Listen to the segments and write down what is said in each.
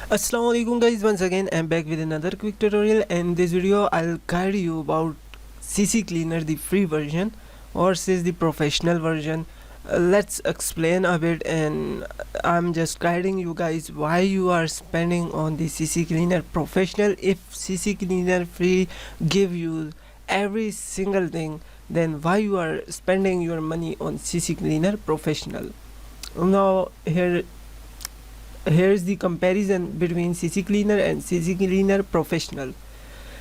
Assalamualaikum guys, once again I'm back with another quick tutorial, and in this video I'll guide you about Ccleaner, the free version versus the professional version. Let's explain a bit, and I'm just guiding you guys why you are spending on the Ccleaner Professional. If Ccleaner free give you every single thing, then why you are spending your money on Ccleaner Professional? Now here's the comparison between Ccleaner and Ccleaner Professional.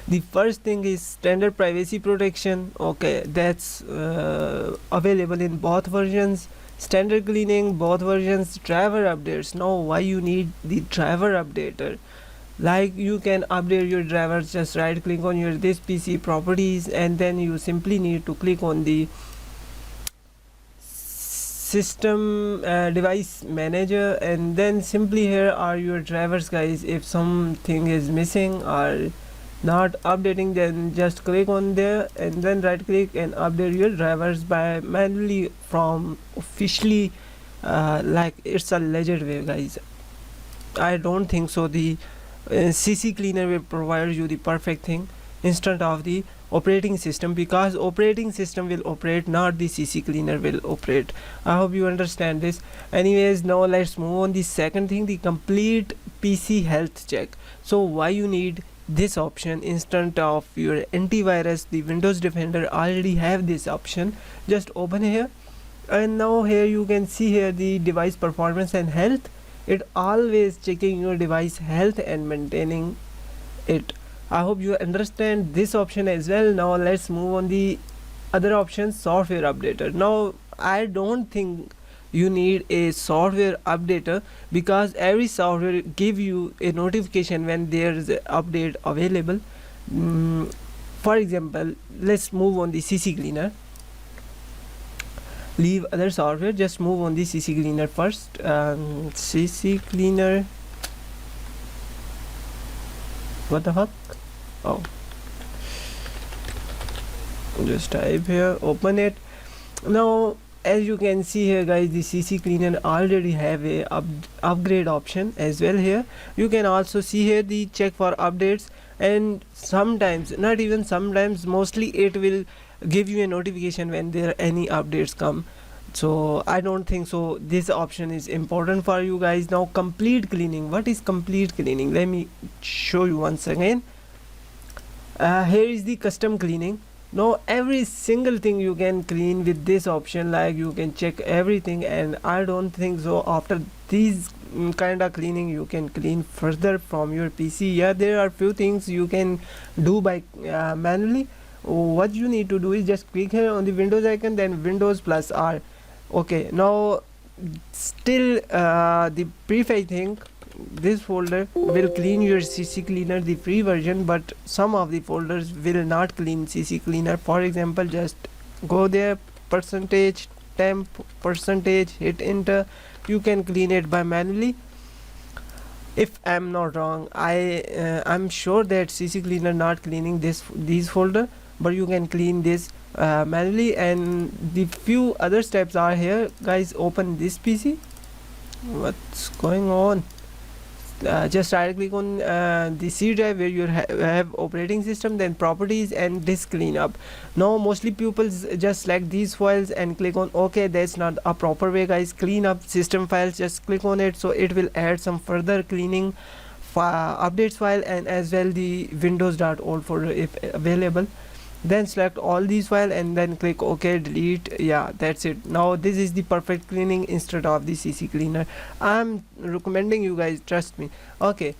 The first thing is standard privacy protection. Okay, that's available in both versions. Standard cleaning, both versions. Driver updates. Now why you need the driver updater? Like, you can update your drivers, just right click on your this PC properties, and then you simply need to click on the system device manager, and then simply here are your drivers guys. If something is missing or not updating, then just click on there and then right click and update your drivers by manually from officially. Like, it's a legit way guys. I don't think so the Ccleaner will provide you the perfect thing instead of the operating system, because operating system will operate, not the Ccleaner will operate. I hope you understand this. Anyways, now let's move on the second thing, the complete PC health check. So why you need this option instead of your antivirus? The Windows Defender already have this option. Just open here, and now here you can see here the device performance and health. It always checking your device health and maintaining it. I hope you understand this option as well. Now let's move on the other option, software updater. Now I don't think you need a software updater, because every software give you a notification when there is an update available. For example, let's move on the Ccleaner. Leave other software, just move on the Ccleaner first. Ccleaner, what the fuck? Oh, just type here, open it. Now as you can see here guys, the Ccleaner already have a upgrade option as well. Here you can also see here the check for updates, and sometimes, not even sometimes, mostly it will give you a notification when there are any updates come. So I don't think so this option is important for you guys. Now complete cleaning. What is complete cleaning? Let me show you once again. Here is the custom cleaning. Now every single thing you can clean with this option, like you can check everything, and I don't think so after these kind of cleaning you can clean further from your PC. Yeah, there are few things you can do by manually. What you need to do is just click here on the Windows icon, then Windows plus R. Okay, now still the prefix thing, this folder will clean your Ccleaner, the free version, but some of the folders will not clean Ccleaner. For example, just go there, percentage temp, percentage, hit enter. You can clean it by manually. If I'm not wrong, I'm sure that Ccleaner not cleaning these folder, but you can clean this manually. And the few other steps are here guys. Open this PC. What's going on? Just right click on the C drive where you have operating system, then properties and disk cleanup. Now mostly people just select these files and click on OK. That's not a proper way guys. Clean up system files, just click on it, so it will add some further cleaning updates file, and as well the windows.old folder if available. Then select all these files and then click OK, delete. Yeah, that's it. Now this is the perfect cleaning instead of the Ccleaner. I'm recommending you guys, trust me. Okay,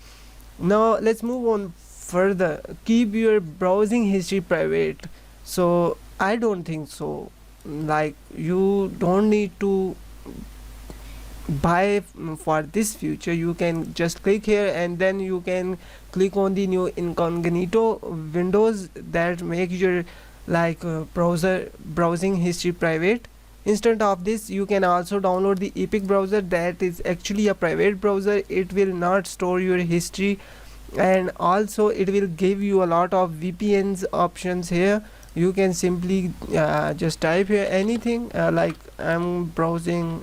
now let's move on further. Keep your browsing history private. So I don't think so. Like, you don't need to buy for this feature. You can just click here and then you can click on the new incognito windows that make your browsing history private. Instead of this, you can also download the Epic browser, that is actually a private browser. It will not store your history, and also it will give you a lot of VPNs options here. You can simply just type here anything, like I'm browsing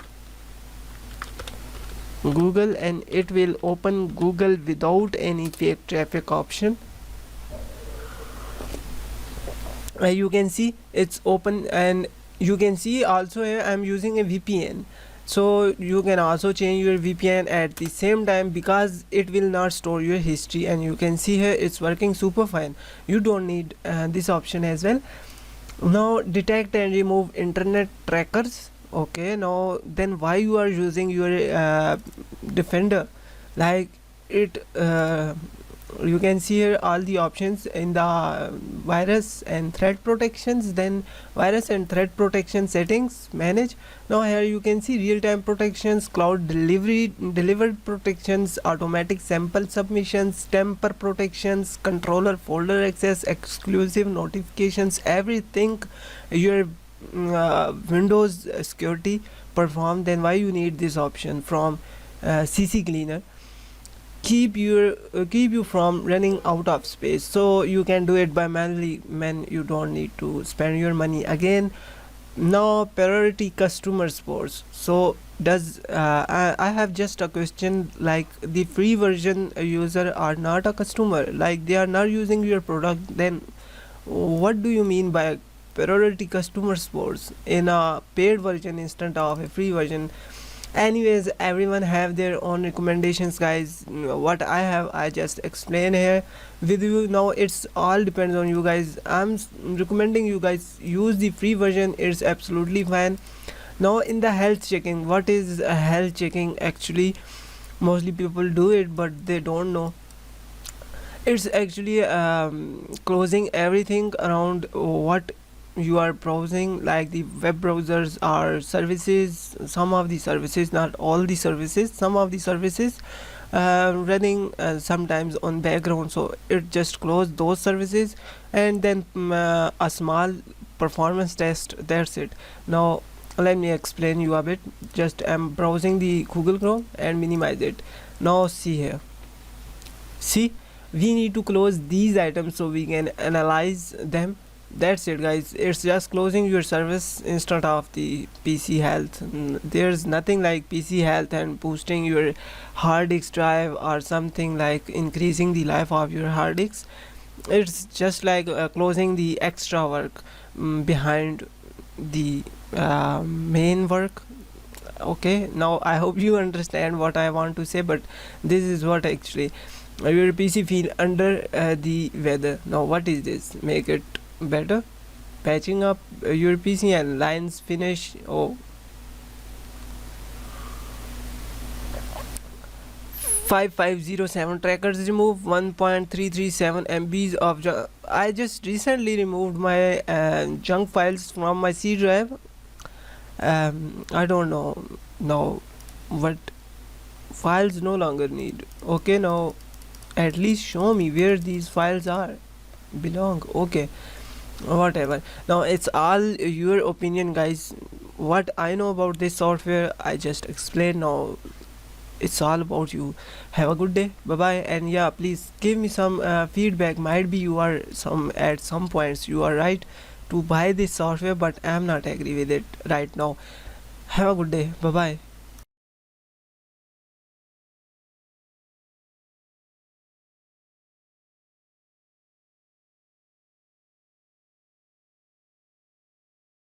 Google, and it will open Google without any fake traffic option. You can see it's open, and you can see also here I'm using a VPN, so you can also change your VPN at the same time, because it will not store your history. And you can see here it's working super fine. You don't need this option as well. Now detect and remove internet trackers. Okay, now then why you are using your Defender? Like it you can see here all the options in the virus and threat protections, then virus and threat protection settings, manage. Now here you can see real-time protections, cloud delivered protections, automatic sample submissions, temper protections, controller folder access, exclusive notifications, everything your Windows security perform. Then why you need this option from Ccleaner? Keep you from running out of space, so you can do it by manually, man. You don't need to spend your money again. Now priority customer sports. So does I have just a question, like the free version user are not a customer, like they are not using your product, then what do you mean by priority customer sports in a paid version instead of a free version? Anyways, everyone have their own recommendations, guys. What I have, I just explain here with you. Now it's all depends on you guys. I'm recommending you guys use the free version, it's absolutely fine. Now in the health checking, what is health checking actually? Mostly people do it, but they don't know. It's actually closing everything around what you are browsing, like the web browsers are services, some of the services, not all the services, some of the services running sometimes on background, so it just close those services. And then a small performance test, that's it. Now let me explain you a bit. Just I'm browsing the Google Chrome and minimize it. Now see here, see, we need to close these items so we can analyze them. That's it, guys. It's just closing your service instead of the PC health. There's nothing like PC health and boosting your hard disk drive or something like increasing the life of your hard disk. It's just like closing the extra work behind the main work. Okay, now I hope you understand what I want to say, but this is what actually your PC feel under the weather. Now what is this? Make it better, patching up your PC and lines finish. Oh, 5507 trackers remove 1.337 MBs of I just recently removed my junk files from my C drive. I don't know now what files no longer need. Okay, now at least show me where these files are belong. Okay, whatever. Now it's all your opinion, guys. What I know about this software I just explained. Now it's all about you. Have a good day, bye bye. And yeah, please give me some feedback. Might be you are some at some points you are right to buy this software, but I'm not agree with it right now. Have a good day, bye bye.